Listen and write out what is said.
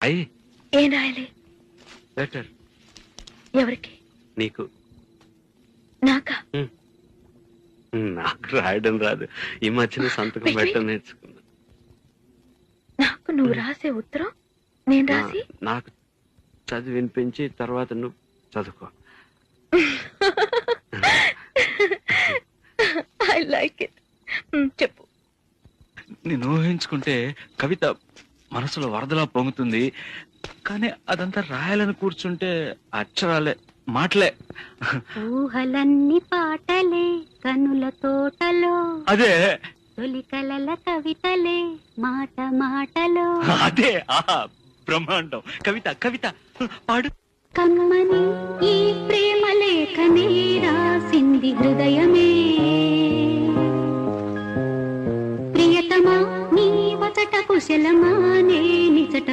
అయ్యి ఏం రాయాలి? లెటర్. ఎవరికి? నీకు. నాకా? నాకు రాయడం రాదు. ఈ మధ్యన సంతకం పెట్టడం నేర్చుకున్నా. నాకు నువ్వు రాసే ఉత్తరం నేను రాసి నాకు చదివి వినిపించి తర్వాత నువ్వు చదువుకో. I like it. చెప్పు. నేను ఊహించుకుంటే కవిత మనసులో వరదలా పొంగుతుంది, కానీ అదంతా రాయాలని కూర్చుంటే అక్షరాలే, మాటలే. ఊహలన్నీ పాటలే కనుల తోటలో, అదే తొలి కలల కవితలే మాట మాటలో. అదే బ్రహ్మాండం. కవిత కవిత పాడు. కమ్మని ఈ ప్రేమ లేఖనే రాసింది హృదయమే, ప్రియతమా నీ వచట కుశలమా నే నిజట